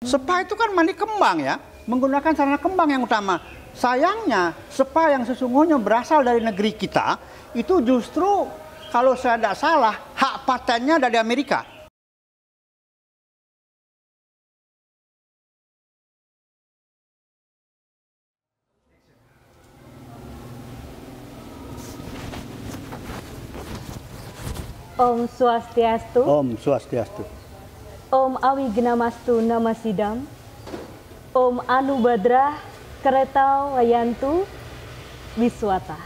Spa itu kan mandi kembang ya, menggunakan sarana kembang yang utama. Sayangnya spa yang sesungguhnya berasal dari negeri kita itu justru kalau saya tidak salah hak patennya dari Amerika. Om Swastiastu. Om Swastiastu. Om Awignamastu Namasidam. Om Anubadrah Keretau Wayantu Wiswata.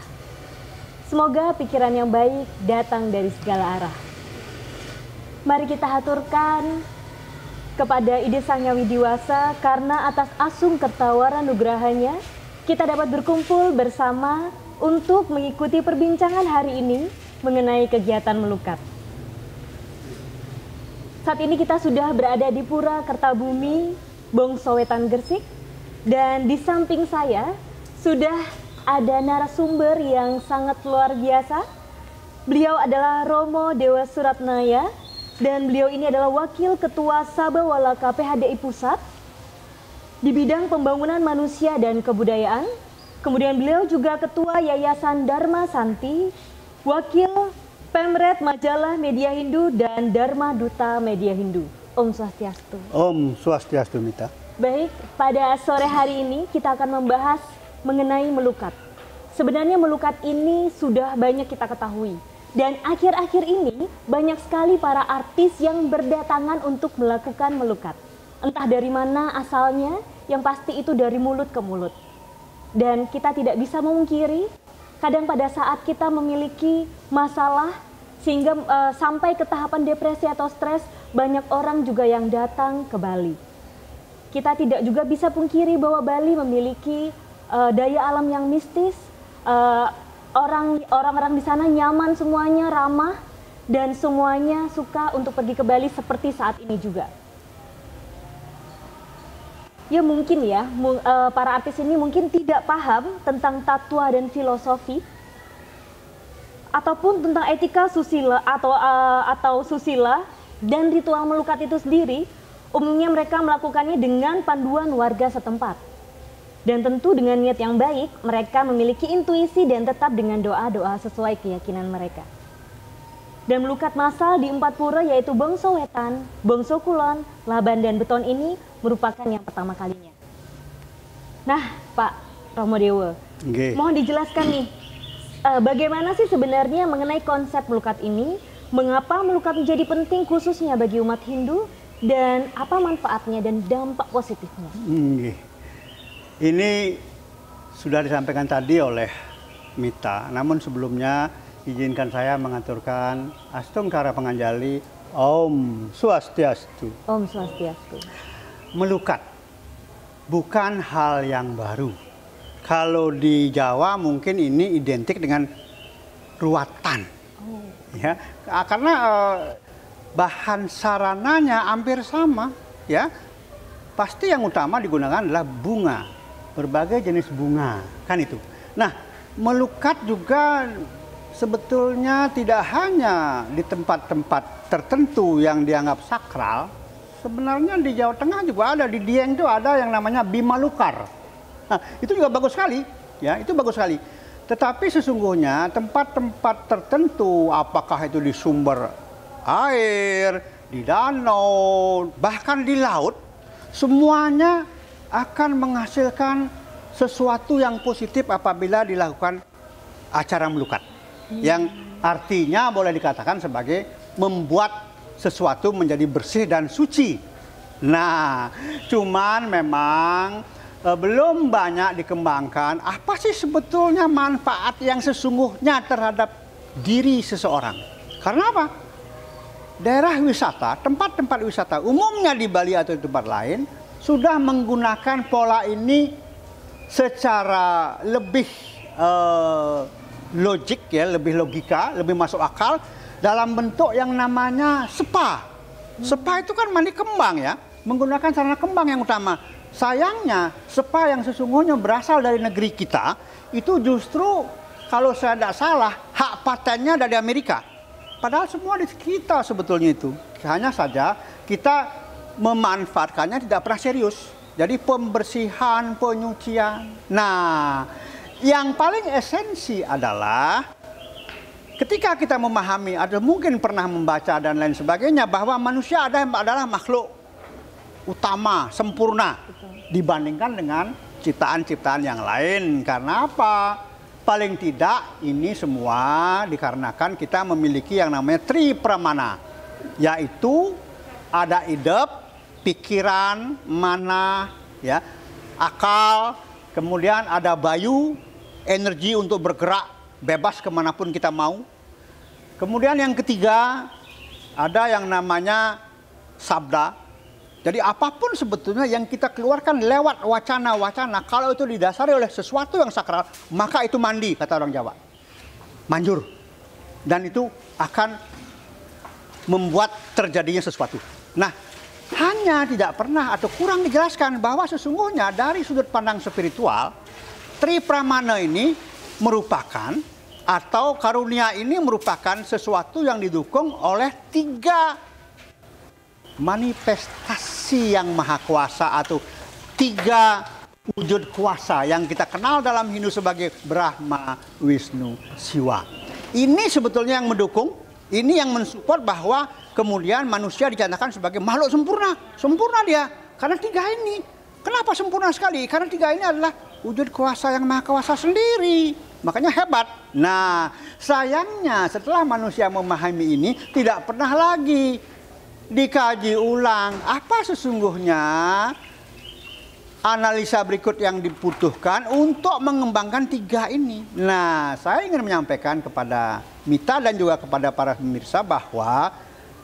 Semoga pikiran yang baik datang dari segala arah. Mari kita haturkan kepada Ide Sang Yang Widiwasa karena atas asung kertawaran nugrahanya kita dapat berkumpul bersama untuk mengikuti perbincangan hari ini mengenai kegiatan melukat. Saat ini kita sudah berada di Pura Kertabumi, Bongso Wetan, Gresik, dan di samping saya sudah ada narasumber yang sangat luar biasa. Beliau adalah Romo Dewa Suratnaya dan beliau ini adalah Wakil Ketua Sabawala KPHDI Pusat di bidang pembangunan manusia dan kebudayaan. Kemudian beliau juga Ketua Yayasan Dharma Santi, Wakil Pemret Majalah Media Hindu dan Dharma Duta Media Hindu. Om Swastiastu. Om Swastiastu, Mita. Baik, pada sore hari ini kita akan membahas mengenai melukat. Sebenarnya melukat ini sudah banyak kita ketahui. Dan akhir-akhir ini banyak sekali para artis yang berdatangan untuk melakukan melukat. Entah dari mana asalnya, yang pasti itu dari mulut ke mulut. Dan kita tidak bisa memungkiri kadang pada saat kita memiliki masalah sehingga sampai ke tahapan depresi atau stres, banyak orang juga yang datang ke Bali. Kita tidak juga bisa pungkiri bahwa Bali memiliki daya alam yang mistis. Orang-orang di sana nyaman semuanya, ramah, dan semuanya suka untuk pergi ke Bali seperti saat ini juga. Ya mungkin ya, para artis ini mungkin tidak paham tentang tatwa dan filosofi ataupun tentang etika susila atau susila dan ritual melukat itu sendiri. Umumnya mereka melakukannya dengan panduan warga setempat. Dan tentu dengan niat yang baik, mereka memiliki intuisi dan tetap dengan doa-doa sesuai keyakinan mereka. Dan melukat massal di 4 pura yaitu Bongso Wetan, Bongso Kulon, Laban dan Beton ini merupakan yang pertama kalinya. Nah, Pak Romo Dewa, mohon dijelaskan nih, bagaimana sih sebenarnya mengenai konsep melukat ini, mengapa melukat menjadi penting khususnya bagi umat Hindu, dan apa manfaatnya dan dampak positifnya? Ini sudah disampaikan tadi oleh Mita, namun sebelumnya izinkan saya mengaturkan Astungkara Panganjali Om Swastiastu. Om Swastiastu. Melukat bukan hal yang baru. Kalau di Jawa mungkin ini identik dengan ruatan. Ya, karena bahan sarananya hampir sama, ya. Pasti yang utama digunakan adalah bunga, berbagai jenis bunga, kan itu. Nah, melukat juga sebetulnya tidak hanya di tempat-tempat tertentu yang dianggap sakral. Sebenarnya di Jawa Tengah juga ada, di Dieng itu ada yang namanya Bimalukar. Nah, itu juga bagus sekali, ya, itu bagus sekali. Tetapi sesungguhnya tempat-tempat tertentu, apakah itu di sumber air, di danau, bahkan di laut, semuanya akan menghasilkan sesuatu yang positif apabila dilakukan acara melukat. Yang artinya boleh dikatakan sebagai membuat sesuatu menjadi bersih dan suci. Nah, cuman memang belum banyak dikembangkan apa sih sebetulnya manfaat yang sesungguhnya terhadap diri seseorang. Karena apa? Daerah wisata, tempat-tempat wisata umumnya di Bali atau di tempat lain sudah menggunakan pola ini secara lebih logik, ya, lebih logika, lebih masuk akal dalam bentuk yang namanya spa. Spa itu kan mandi kembang, ya, menggunakan sarana kembang yang utama. Sayangnya spa yang sesungguhnya berasal dari negeri kita itu justru kalau saya tidak salah hak patennya dari Amerika. Padahal semua di kita sebetulnya itu. Hanya saja kita memanfaatkannya tidak pernah serius. Jadi pembersihan, penyucian. Nah, yang paling esensi adalah ketika kita memahami atau mungkin pernah membaca dan lain sebagainya bahwa manusia adalah makhluk utama, sempurna dibandingkan dengan ciptaan-ciptaan yang lain. Karena apa? Paling tidak ini semua dikarenakan kita memiliki yang namanya tri pramana, yaitu ada idep, pikiran, mana, ya, akal, kemudian ada bayu, energi untuk bergerak bebas kemanapun kita mau. Kemudian yang ketiga ada yang namanya sabda. Jadi apapun sebetulnya yang kita keluarkan lewat wacana-wacana, kalau itu didasari oleh sesuatu yang sakral, maka itu mandi, kata orang Jawa. Manjur. Dan itu akan membuat terjadinya sesuatu. Nah, hanya tidak pernah atau kurang dijelaskan bahwa sesungguhnya dari sudut pandang spiritual, tri pramana ini merupakan atau karunia ini merupakan sesuatu yang didukung oleh 3 manifestasi yang maha kuasa atau 3 wujud kuasa yang kita kenal dalam Hindu sebagai Brahma, Wisnu, Siwa. Ini sebetulnya yang mendukung, ini yang mensupport bahwa kemudian manusia dinyatakan sebagai makhluk sempurna. Sempurna dia karena 3 ini. Kenapa sempurna sekali? Karena 3 ini adalah wujud kuasa yang maha kuasa sendiri. Makanya hebat. Nah, sayangnya setelah manusia memahami ini tidak pernah lagi dikaji ulang apa sesungguhnya analisa berikut yang dibutuhkan untuk mengembangkan 3 ini. Nah, saya ingin menyampaikan kepada Mita dan juga kepada para pemirsa bahwa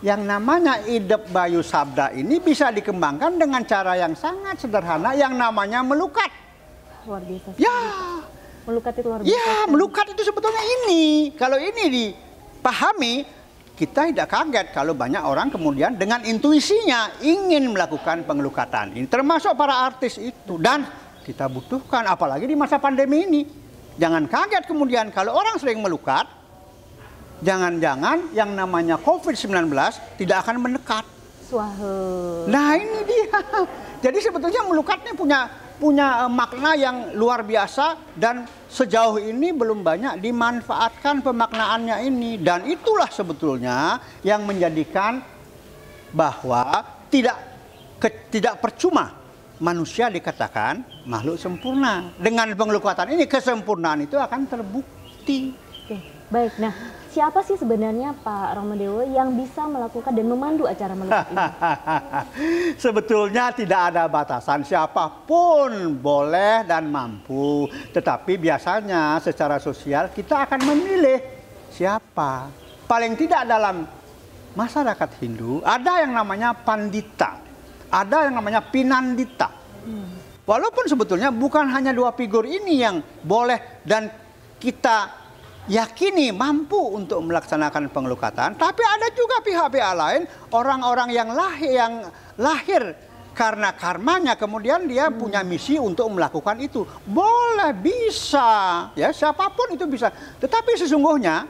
yang namanya idep bayu sabda ini bisa dikembangkan dengan cara yang sangat sederhana yang namanya melukat. Luar biasa. Ya, melukat itu luar biasa. Ya, melukat itu sebetulnya ini. Kalau ini dipahami, kita tidak kaget kalau banyak orang kemudian dengan intuisinya ingin melakukan pengelukatan. Ini termasuk para artis itu. Dan kita butuhkan, apalagi di masa pandemi ini. Jangan kaget kemudian kalau orang sering melukat, jangan-jangan yang namanya COVID-19 tidak akan mendekat. Nah, ini dia. Jadi sebetulnya melukatnya punya makna yang luar biasa dan sejauh ini belum banyak dimanfaatkan pemaknaannya ini. Dan itulah sebetulnya yang menjadikan bahwa tidak percuma manusia dikatakan makhluk sempurna. Dengan pengelukatan ini kesempurnaan itu akan terbukti. Oke, baik. Nah, siapa sih sebenarnya Pak Romodewo yang bisa melakukan dan memandu acara melukat ini? Sebetulnya tidak ada batasan, siapapun boleh dan mampu. Tetapi biasanya secara sosial kita akan memilih siapa. Paling tidak dalam masyarakat Hindu ada yang namanya pandita, ada yang namanya pinandita. Walaupun sebetulnya bukan hanya 2 figur ini yang boleh dan kita yakini mampu untuk melaksanakan pengelukatan, tapi ada juga pihak-pihak lain, orang-orang yang lahir karena karmanya, kemudian dia punya misi untuk melakukan itu. Boleh, bisa, ya, siapapun itu bisa. Tetapi sesungguhnya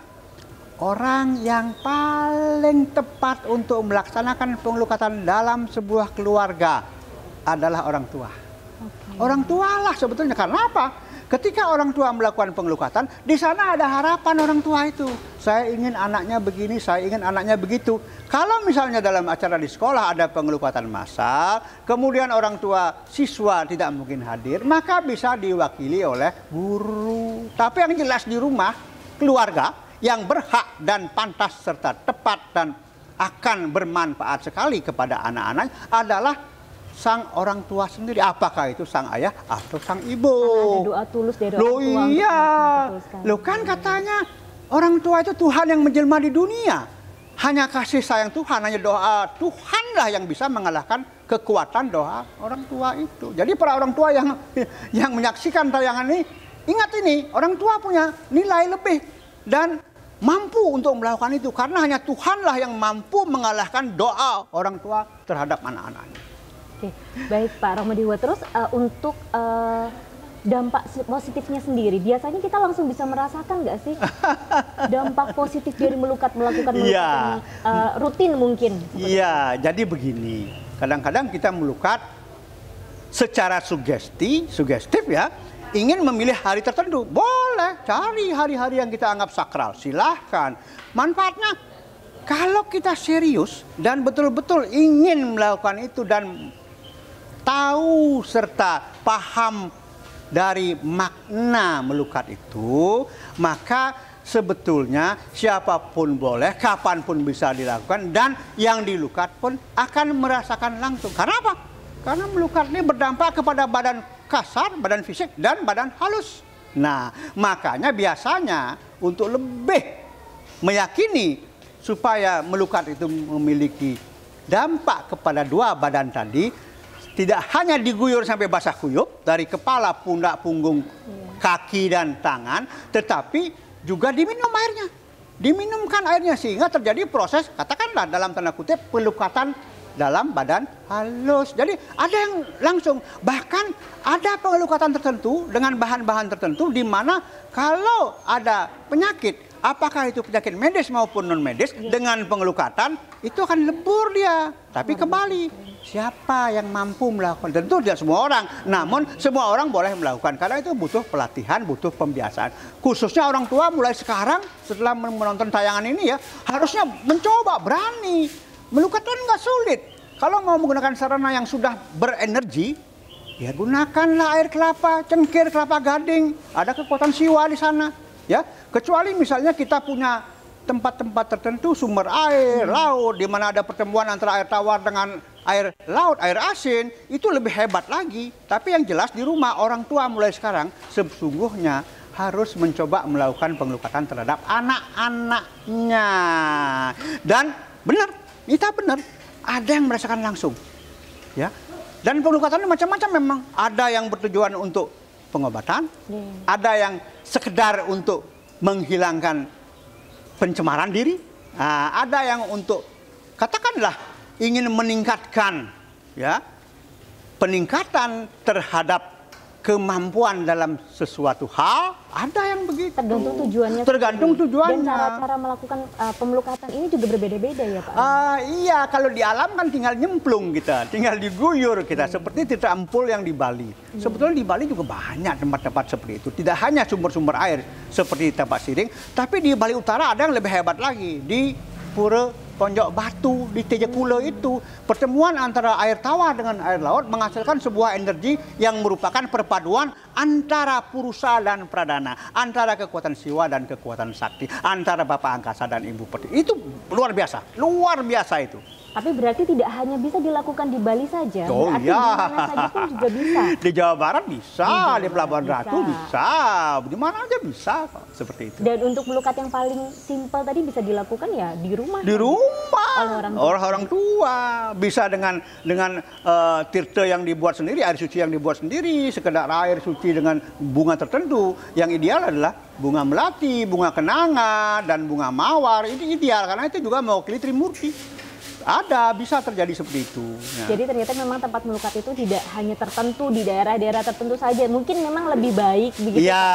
orang yang paling tepat untuk melaksanakan pengelukatan dalam sebuah keluarga adalah orang tua. Orang tua lah sebetulnya. Karena apa? Ketika orang tua melakukan pengelukatan, di sana ada harapan orang tua itu. Saya ingin anaknya begini, saya ingin anaknya begitu. Kalau misalnya dalam acara di sekolah ada pengelukatan massal, kemudian orang tua siswa tidak mungkin hadir, maka bisa diwakili oleh guru. Tapi yang jelas di rumah, keluarga yang berhak dan pantas serta tepat dan akan bermanfaat sekali kepada anak-anak adalah sang orang tua sendiri, apakah itu sang ayah atau sang ibu. Ada doa tulus dari orang tua. Iya, lo kan katanya orang tua itu Tuhan yang menjelma di dunia. Hanya kasih sayang Tuhan, hanya doa Tuhanlah yang bisa mengalahkan kekuatan doa orang tua itu. Jadi para orang tua yang menyaksikan tayangan ini, ingat ini, orang tua punya nilai lebih dan mampu untuk melakukan itu karena hanya Tuhanlah yang mampu mengalahkan doa orang tua terhadap anak-anaknya. Oke, baik Pak Romodewo. Terus untuk dampak positifnya sendiri, biasanya kita langsung bisa merasakan nggak sih dampak positif dari melakukan melukat ini rutin mungkin? Iya, jadi begini. Kadang-kadang kita melukat secara sugestif ya, ingin memilih hari tertentu. Boleh, cari hari-hari yang kita anggap sakral. Silahkan. Manfaatnya, kalau kita serius dan betul-betul ingin melakukan itu dan tahu serta paham dari makna melukat itu, maka sebetulnya siapapun boleh, kapanpun bisa dilakukan, dan yang dilukat pun akan merasakan langsung. Karena apa? Karena melukat ini berdampak kepada badan kasar, badan fisik, dan badan halus. Nah, makanya biasanya untuk lebih meyakini supaya melukat itu memiliki dampak kepada dua badan tadi, tidak hanya diguyur sampai basah kuyup dari kepala, pundak, punggung, kaki, dan tangan, tetapi juga diminum airnya. Diminumkan airnya sehingga terjadi proses, katakanlah dalam tanda kutip, pelukatan dalam badan halus. Jadi ada yang langsung, bahkan ada pengelukatan tertentu dengan bahan-bahan tertentu di mana kalau ada penyakit, apakah itu penyakit medis maupun non medis, dengan pengelukatan itu akan lebur dia. Tapi kembali, siapa yang mampu melakukan? Tentu tidak semua orang, namun semua orang boleh melakukan karena itu butuh pelatihan, butuh pembiasaan. Khususnya orang tua mulai sekarang setelah menonton tayangan ini ya, harusnya mencoba, berani. Melukat kan nggak sulit. Kalau mau menggunakan sarana yang sudah berenergi, ya gunakanlah air kelapa, cengkir, kelapa gading. Ada kekuatan siwa di sana. Ya, kecuali misalnya kita punya tempat-tempat tertentu, sumber air, laut, di mana ada pertemuan antara air tawar dengan air laut, air asin, itu lebih hebat lagi. Tapi yang jelas di rumah orang tua mulai sekarang sesungguhnya harus mencoba melakukan pengelukatan terhadap anak-anaknya. Dan benar, kita benar, ada yang merasakan langsung. Ya. Dan pengelukatan macam-macam memang. Ada yang bertujuan untuk pengobatan, ada yang sekedar untuk menghilangkan pencemaran diri, ada yang untuk katakanlah ingin meningkatkan ya peningkatan terhadap kemampuan dalam sesuatu hal, ada yang begitu. Tergantung tujuannya. Tergantung tujuannya. Dan cara-cara melakukan pemelukatan ini juga berbeda-beda ya Pak? Iya, kalau di alam kan tinggal nyemplung kita, tinggal diguyur kita, seperti titik ampul yang di Bali. Sebetulnya di Bali juga banyak tempat-tempat seperti itu. Tidak hanya sumber-sumber air seperti Tapak Siring, tapi di Bali Utara ada yang lebih hebat lagi. Di Pura Tonjok Batu, di Tejakula itu, pertemuan antara air tawar dengan air laut menghasilkan sebuah energi yang merupakan perpaduan antara Purusa dan Pradana, antara kekuatan Siwa dan kekuatan Sakti, antara Bapak Angkasa dan Ibu Pertiwi. Itu luar biasa itu. Tapi berarti tidak hanya bisa dilakukan di Bali saja, oh, berarti iya. di mana saja pun juga bisa. Di Jawa Barat bisa, di Pelabuhan Ratu bisa, di mana aja bisa, seperti itu. Dan untuk melukat yang paling simpel tadi bisa dilakukan ya di rumah. Di rumah, oleh orang tua. Bisa dengan tirta yang dibuat sendiri, air suci yang dibuat sendiri, sekedar air suci dengan bunga tertentu. Yang ideal adalah bunga melati, bunga kenanga, dan bunga mawar. Itu ideal karena itu juga mewakili Trimurti. Ada, bisa terjadi seperti itu. Ya. Jadi ternyata memang tempat melukat itu tidak hanya tertentu di daerah-daerah tertentu saja. Mungkin memang lebih baik begitu. Iya,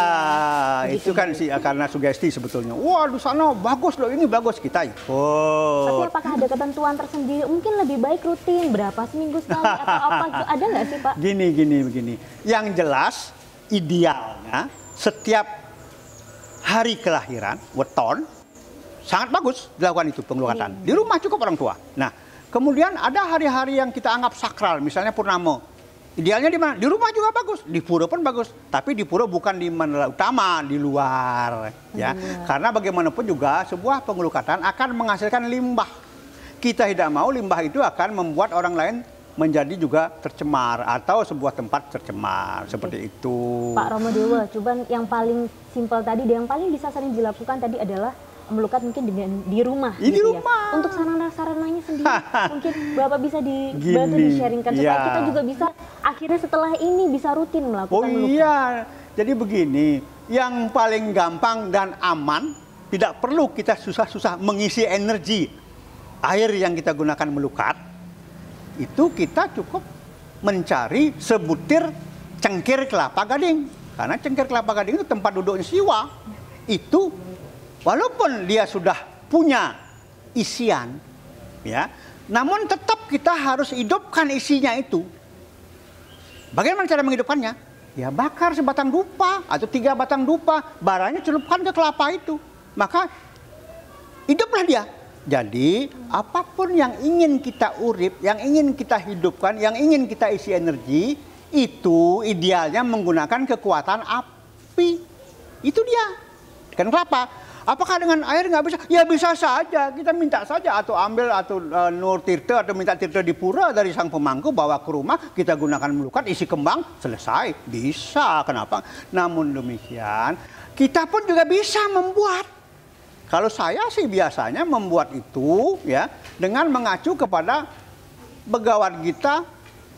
begitu, itu kan sih karena sugesti sebetulnya. Wah, di sana bagus loh, ini bagus, kita ikut. Tapi apakah ada ketentuan tersendiri? Mungkin lebih baik rutin berapa seminggu sekali atau apa? Ada nggak sih Pak? Begini. Yang jelas idealnya setiap hari kelahiran, weton, sangat bagus dilakukan itu pengelukatan. Di rumah cukup orang tua. Nah, kemudian ada hari-hari yang kita anggap sakral, misalnya Purnama. Idealnya di mana? Di rumah juga bagus, di pura pun bagus. Tapi di pura bukan di mana utama, di luar. Ya, karena bagaimanapun juga sebuah pengelukatan akan menghasilkan limbah. Kita tidak mau limbah itu akan membuat orang lain menjadi juga tercemar atau sebuah tempat tercemar seperti itu. Pak Romo Dewa, coba yang paling simpel tadi, yang paling bisa sering dilakukan tadi adalah melukat mungkin dengan di rumah. Di gitu rumah. Ya. Untuk sarana-sarananya sendiri, mungkin Bapak bisa dibantu di-sharingkan supaya kita juga bisa akhirnya setelah ini bisa rutin melakukan melukat. Iya, jadi begini, yang paling gampang dan aman, tidak perlu kita susah-susah mengisi energi air yang kita gunakan melukat, itu kita cukup mencari sebutir cengkir kelapa gading. Karena cengkir kelapa gading itu tempat duduknya Siwa. Itu walaupun dia sudah punya isian, ya, namun tetap kita harus hidupkan isinya itu. Bagaimana cara menghidupkannya? Ya bakar sebatang dupa atau 3 batang dupa, baranya celupkan ke kelapa itu. Maka hiduplah dia. Jadi apapun yang ingin kita urip, yang ingin kita hidupkan, yang ingin kita isi energi, itu idealnya menggunakan kekuatan api. Itu dia. Kan kelapa. Apakah dengan air nggak bisa? Ya bisa saja. Kita minta saja atau ambil atau nur tirta atau minta tirta di pura dari sang pemangku bawa ke rumah, kita gunakan melukat, isi kembang, selesai. Bisa. Kenapa? Namun demikian, kita pun juga bisa membuat. Kalau saya sih biasanya membuat itu ya dengan mengacu kepada Bhagavad Gita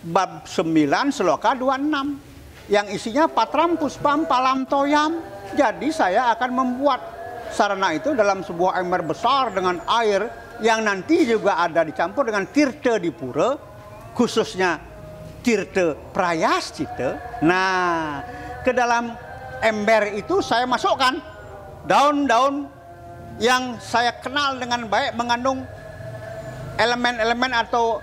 bab 9 sloka 26 yang isinya patram puspam palam toyam. Jadi saya akan membuat sarana itu dalam sebuah ember besar dengan air yang nanti juga ada dicampur dengan tirta di pura, khususnya tirta prayascita. Nah, ke dalam ember itu saya masukkan daun-daun yang saya kenal dengan baik mengandung elemen-elemen atau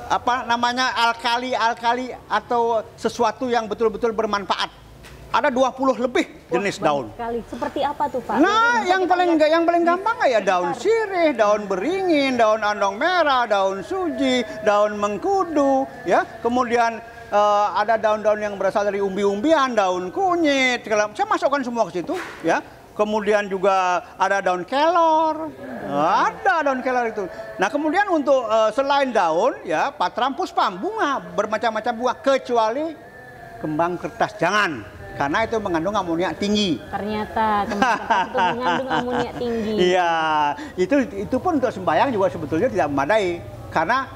apa namanya alkali-alkali atau sesuatu yang betul-betul bermanfaat. Ada 20 lebih jenis daun. Sekali. Seperti apa tuh Pak? Nah, yang paling gampang ya daun sirih, daun beringin, daun andong merah, daun suji, daun mengkudu, ya. Kemudian ada daun-daun yang berasal dari umbi-umbian, daun kunyit. Saya masukkan semua ke situ, ya. Kemudian juga ada daun kelor, ada daun kelor itu. Nah kemudian untuk selain daun, ya patram puspam, bunga, bermacam-macam bunga, kecuali kembang kertas, jangan. Karena itu mengandung amoniak tinggi. Ternyata kembang kertas itu mengandung amoniak tinggi. Iya, itu pun untuk sembahyang juga sebetulnya tidak memadai. Karena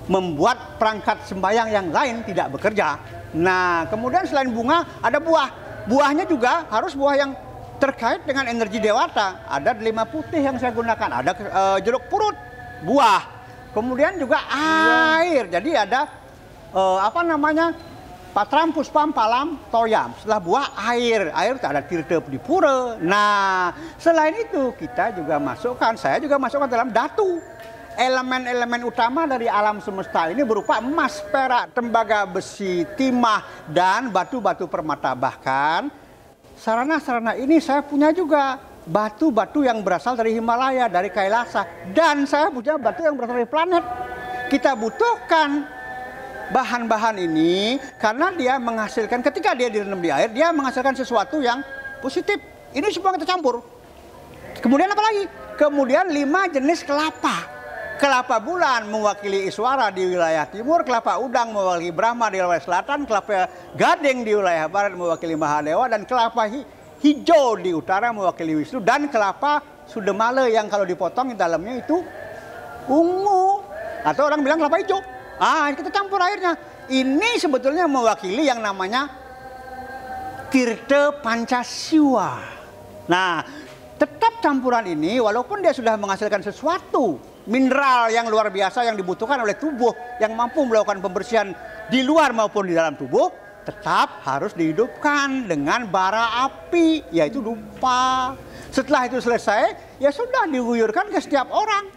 membuat perangkat sembahyang yang lain tidak bekerja. Nah kemudian selain bunga, ada buah. Buahnya juga harus buah yang terkait dengan energi dewata. Ada delima putih yang saya gunakan, ada jeruk purut, buah, kemudian juga air. Jadi ada apa namanya patram puspam palam toyam. Setelah buah air ada tirta di pura. Nah selain itu kita juga masukkan, saya juga masukkan dalam datu. Elemen-elemen utama dari alam semesta ini berupa emas, perak, tembaga, besi, timah, dan batu-batu permata. Bahkan sarana-sarana ini saya punya juga batu-batu yang berasal dari Himalaya, dari Kailasa. Dan saya punya batu yang berasal dari planet. Kita butuhkan bahan-bahan ini karena dia menghasilkan, ketika dia direndam di air, dia menghasilkan sesuatu yang positif. Ini semua kita campur. Kemudian apa lagi? Kemudian 5 jenis kelapa. Kelapa bulan mewakili Iswara di wilayah timur, kelapa udang mewakili Brahma di wilayah selatan, kelapa gading di wilayah barat mewakili Mahadewa, dan kelapa hijau di utara mewakili Wisnu, dan kelapa sudemale yang kalau dipotong di dalamnya itu ungu atau orang bilang kelapa hijau. Kita campur airnya. Ini sebetulnya mewakili yang namanya tirta pancasiwa. Nah, tetap campuran ini walaupun dia sudah menghasilkan sesuatu mineral yang luar biasa yang dibutuhkan oleh tubuh yang mampu melakukan pembersihan di luar maupun di dalam tubuh, tetap harus dihidupkan dengan bara api, yaitu dupa. Setelah itu selesai, ya sudah diguyurkan ke setiap orang.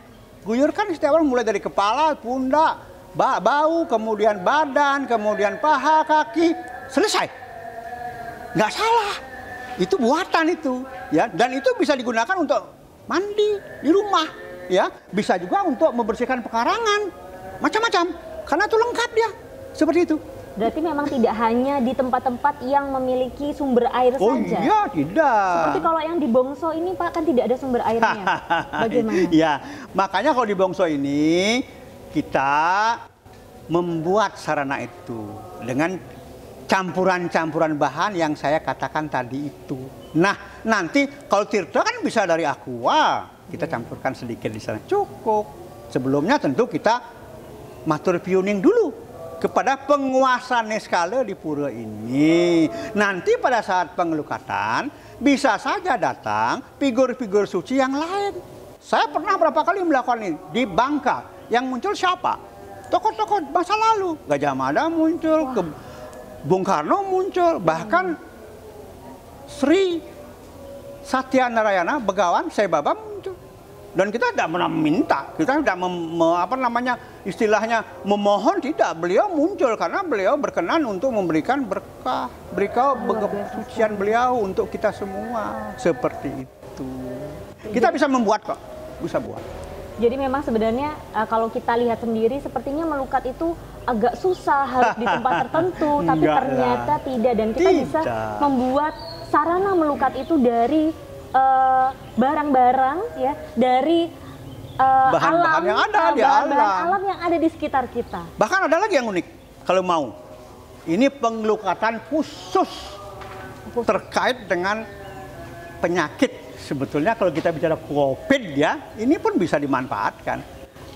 Guyurkan ke setiap orang mulai dari kepala, pundak, bau, kemudian badan, kemudian paha, kaki, selesai. Nggak salah. Itu buatan itu, ya. Dan itu bisa digunakan untuk mandi di rumah. Ya, bisa juga untuk membersihkan pekarangan, macam-macam, karena itu lengkap dia, seperti itu. Berarti memang tidak hanya di tempat-tempat yang memiliki sumber air saja. Oh iya, tidak. Seperti kalau yang di Bongso ini Pak, kan tidak ada sumber airnya. Bagaimana? Ya, makanya kalau di Bongso ini kita membuat sarana itu dengan campuran-campuran bahan yang saya katakan tadi itu. Nah, nanti kalau tirta kan bisa dari aqua. Kita campurkan sedikit di sana, cukup. Sebelumnya tentu kita matur piuning dulu kepada penguasa Neskala di pura ini. Nanti pada saat pengelukatan bisa saja datang figur-figur suci yang lain. Saya pernah berapa kali melakukan ini di Bangka. Yang muncul siapa? Tokoh-tokoh masa lalu. Gajah Mada muncul, Bung Karno muncul, bahkan Sri Satya Narayana Begawan Sai Baba muncul. Dan kita tidak pernah meminta, kita tidak istilahnya memohon, tidak. Beliau muncul karena beliau berkenan untuk memberikan berkah, sucian beliau untuk kita semua. Seperti itu. Kita bisa membuat kok, bisa buat. Jadi memang sebenarnya kalau kita lihat sendiri sepertinya melukat itu agak susah, harus di tempat tertentu, tapi ternyata tidak, dan kita bisa membuat sarana melukat itu dari barang-barang ya, dari bahan-bahan yang ada di alam yang ada di sekitar kita. Bahkan ada lagi yang unik kalau mau. Ini pengelukatan khusus terkait dengan penyakit. Sebetulnya kalau kita bicara COVID ya, ini pun bisa dimanfaatkan.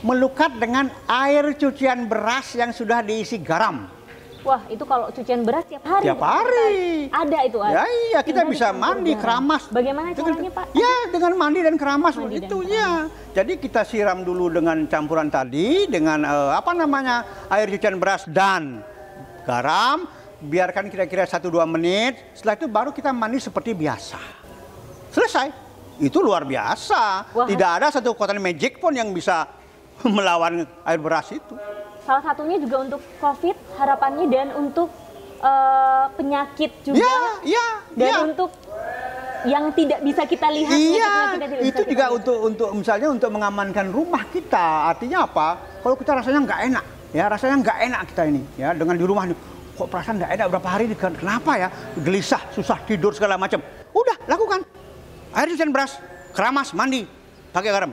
Melukat dengan air cucian beras yang sudah diisi garam. Wah, itu kalau cucian beras tiap hari. Tiap hari. Ada itu. Ya iya, kita bisa mandi, keramas. Bagaimana caranya, Pak? Ya, dengan mandi dan keramas begitu ya. Jadi kita siram dulu dengan campuran tadi, dengan air cucian beras dan garam. Biarkan kira-kira 1-2 menit. Setelah itu baru kita mandi seperti biasa. Selesai. Itu luar biasa. Wah. Tidak ada satu kekuatan magic pun yang bisa melawan air beras itu. Salah satunya juga untuk COVID harapannya, dan untuk penyakit juga. Dan untuk yang tidak bisa kita lihat. Itu juga untuk misalnya untuk mengamankan rumah kita. Artinya apa? Kalau kita rasanya nggak enak, ya rasanya nggak enak kita ini, ya dengan di rumah nih, kok perasaan nggak enak berapa hari ini, kenapa ya? Gelisah, susah tidur segala macam. Udah lakukan. Air cucian beras, keramas, mandi, pakai garam.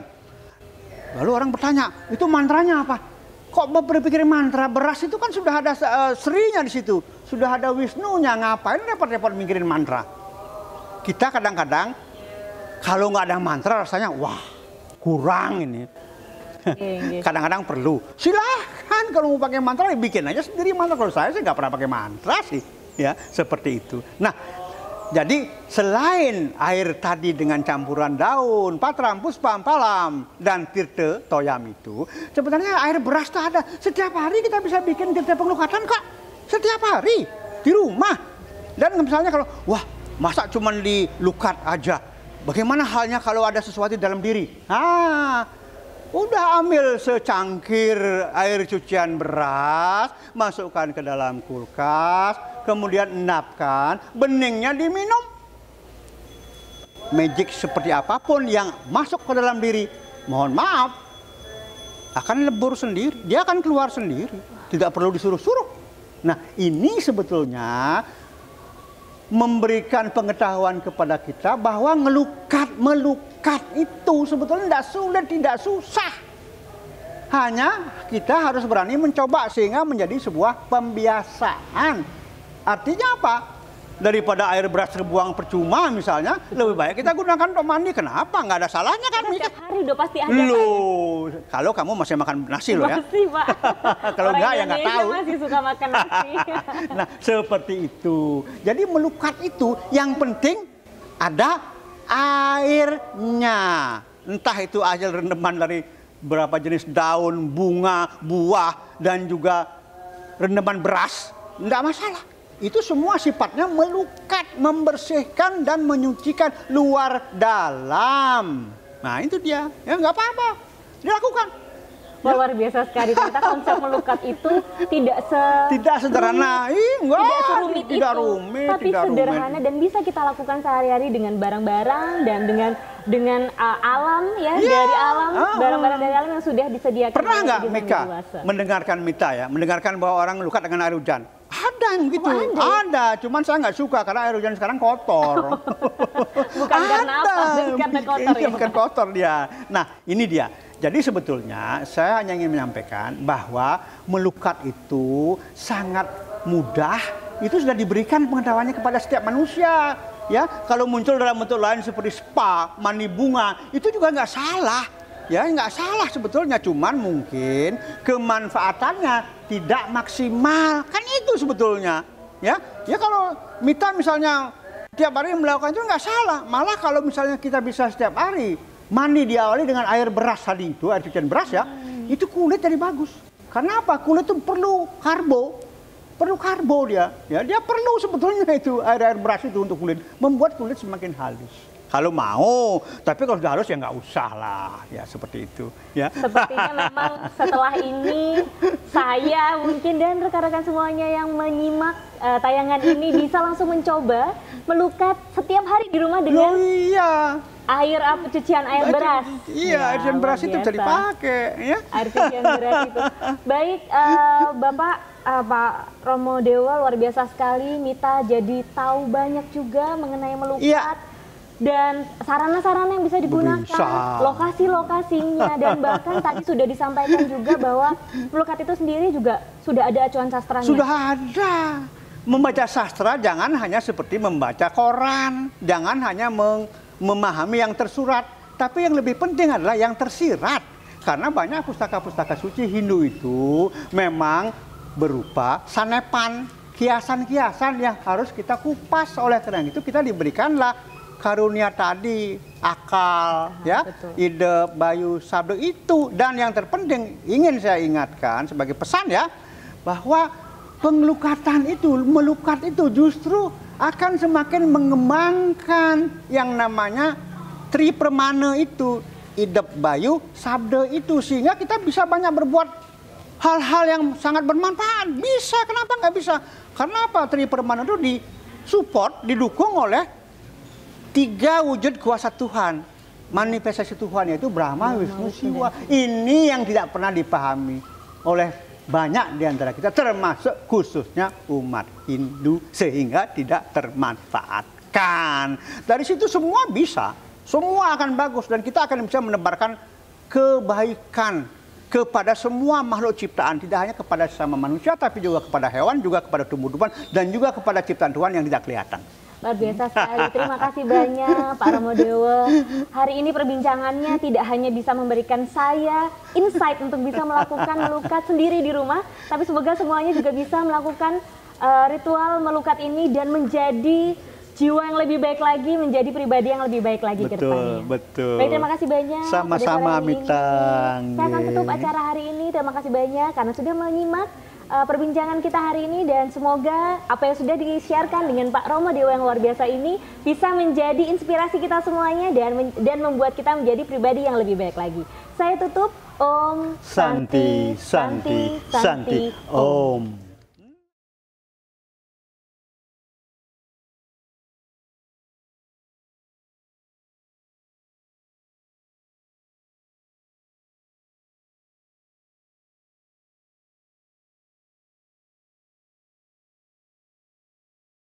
Lalu orang bertanya, itu mantranya apa? Kok berpikir mantra? Beras itu kan sudah ada Srinya di situ, sudah ada Wisnunya, ngapain repot-repot mikirin mantra? Kita kadang-kadang kalau nggak ada mantra rasanya, wah kurang ini. Kadang-kadang perlu. Silahkan kalau mau pakai mantra, bikin aja sendiri mantra. Kalau saya sih nggak pernah pakai mantra sih, ya seperti itu. Nah. Jadi selain air tadi dengan campuran daun, patram, puspa, ampalam, dan tirte, toyam itu, sebenarnya air beras itu ada. Setiap hari kita bisa bikin tirte pengelukatan kok. Setiap hari, di rumah. Dan misalnya kalau, wah masa cuma dilukat aja. Bagaimana halnya kalau ada sesuatu di dalam diri? Udah ambil secangkir air cucian beras, masukkan ke dalam kulkas, kemudian endapkan, beningnya diminum. Magic seperti apapun yang masuk ke dalam diri, mohon maaf, akan lebur sendiri, dia akan keluar sendiri, tidak perlu disuruh-suruh. Nah, ini sebetulnya memberikan pengetahuan kepada kita bahwa melukat itu sebetulnya tidak sulit, tidak susah. Hanya kita harus berani mencoba sehingga menjadi sebuah pembiasaan. Artinya apa? Daripada air beras terbuang percuma misalnya, lebih baik kita gunakan untuk mandi. Kenapa? Nggak ada salahnya kan? Setiap hari udah pasti ada. Loh, kalau kamu masih makan nasi loh ya. Masih, Pak. Kalau enggak ya nggak tahu. Masih suka makan nasi. Nah, seperti itu. Jadi melukat itu yang penting ada airnya. Entah itu hasil rendaman dari berapa jenis daun, bunga, buah, dan juga rendaman beras. Enggak masalah. Itu semua sifatnya melukat, membersihkan dan menyucikan luar dalam. Nah itu dia, ya nggak apa-apa, dilakukan. Luar biasa sekali, ternyata konsep melukat itu tidak sederhana, tidak rumit, tapi sederhana dan bisa kita lakukan sehari-hari dengan barang-barang dan dengan alam ya, dari alam, barang-barang dari alam yang sudah disediakan. Pernah nggak Mika mendengarkan bahwa orang melukat dengan air hujan? Ada yang begitu, ada. Cuman saya nggak suka karena air hujan sekarang kotor. Bukan karena apa? Karena kotor ya. Bukan kotor dia. Nah ini dia. Jadi sebetulnya saya hanya ingin menyampaikan bahwa melukat itu sangat mudah. Itu sudah diberikan pengetahuannya kepada setiap manusia. Ya, kalau muncul dalam bentuk lain seperti spa, mani bunga, itu juga nggak salah. Ya, nggak salah sebetulnya. Cuman mungkin kemanfaatannya tidak maksimal. Kan itu sebetulnya. Ya kalau Mita misalnya tiap hari melakukan itu nggak salah. Malah kalau misalnya kita bisa setiap hari mandi diawali dengan air beras tadi itu, air cucian beras ya, itu kulit jadi bagus. Karena apa? Kulit itu perlu karbo dia. Ya, dia perlu sebetulnya itu air beras itu untuk kulit, membuat kulit semakin halus. Kalau mau, tapi kalau sudah harus ya nggak usah lah, ya seperti itu. Ya. Sepertinya memang setelah ini saya mungkin dan rekan-rekan semuanya yang menyimak tayangan ini bisa langsung mencoba melukat setiap hari di rumah dengan cucian air beras. Iya, air cucian beras itu bisa dipakai. Ya. Air cucian beras itu. Baik, Bapak Pak Romo Dewa, luar biasa sekali. Mita jadi tahu banyak juga mengenai melukat. Iya. Dan sarana-sarana yang bisa digunakan, lokasi-lokasinya, dan bahkan tadi sudah disampaikan juga bahwa melukat itu sendiri juga sudah ada acuan sastranya. Sudah ada. Membaca sastra jangan hanya seperti membaca koran, jangan hanya memahami yang tersurat, tapi yang lebih penting adalah yang tersirat. Karena banyak pustaka-pustaka suci Hindu itu memang berupa sanepan, kiasan-kiasan yang harus kita kupas. Oleh karena itu kita diberikanlah karunia tadi, akal, ya, ide, bayu, sabda itu. Dan yang terpenting ingin saya ingatkan sebagai pesan ya, bahwa pengelukatan itu, melukat itu justru akan semakin mengembangkan yang namanya tripermana itu, ide, bayu, sabda itu. Sehingga kita bisa banyak berbuat hal-hal yang sangat bermanfaat. Bisa, kenapa nggak bisa? Karena apa? Tripermana itu disupport, didukung oleh 3 wujud kuasa Tuhan. Manifestasi Tuhan yaitu Brahma, Wisnu, Siwa. Ini yang tidak pernah dipahami oleh banyak di antara kita, termasuk khususnya umat Hindu, sehingga tidak termanfaatkan. Dari situ semua bisa, semua akan bagus, dan kita akan bisa menebarkan kebaikan kepada semua makhluk ciptaan, tidak hanya kepada sesama manusia, tapi juga kepada hewan, juga kepada tumbuh-tumbuhan, dan juga kepada ciptaan Tuhan yang tidak kelihatan. Luar biasa sekali. Terima kasih banyak Pak Romo Dewa. Hari ini perbincangannya tidak hanya bisa memberikan saya insight untuk bisa melakukan melukat sendiri di rumah, tapi semoga semuanya juga bisa melakukan ritual melukat ini dan menjadi jiwa yang lebih baik lagi, menjadi pribadi yang lebih baik lagi ke depannya. Betul. Baik, terima kasih banyak. Sama-sama, Mita. Saya akan tutup acara hari ini. Terima kasih banyak karena sudah menyimak perbincangan kita hari ini, dan semoga apa yang sudah di-sharekan dengan Pak Romo Dewa yang luar biasa ini bisa menjadi inspirasi kita semuanya dan membuat kita menjadi pribadi yang lebih baik lagi. Saya tutup. Om Santi, Santi, Santi, Om.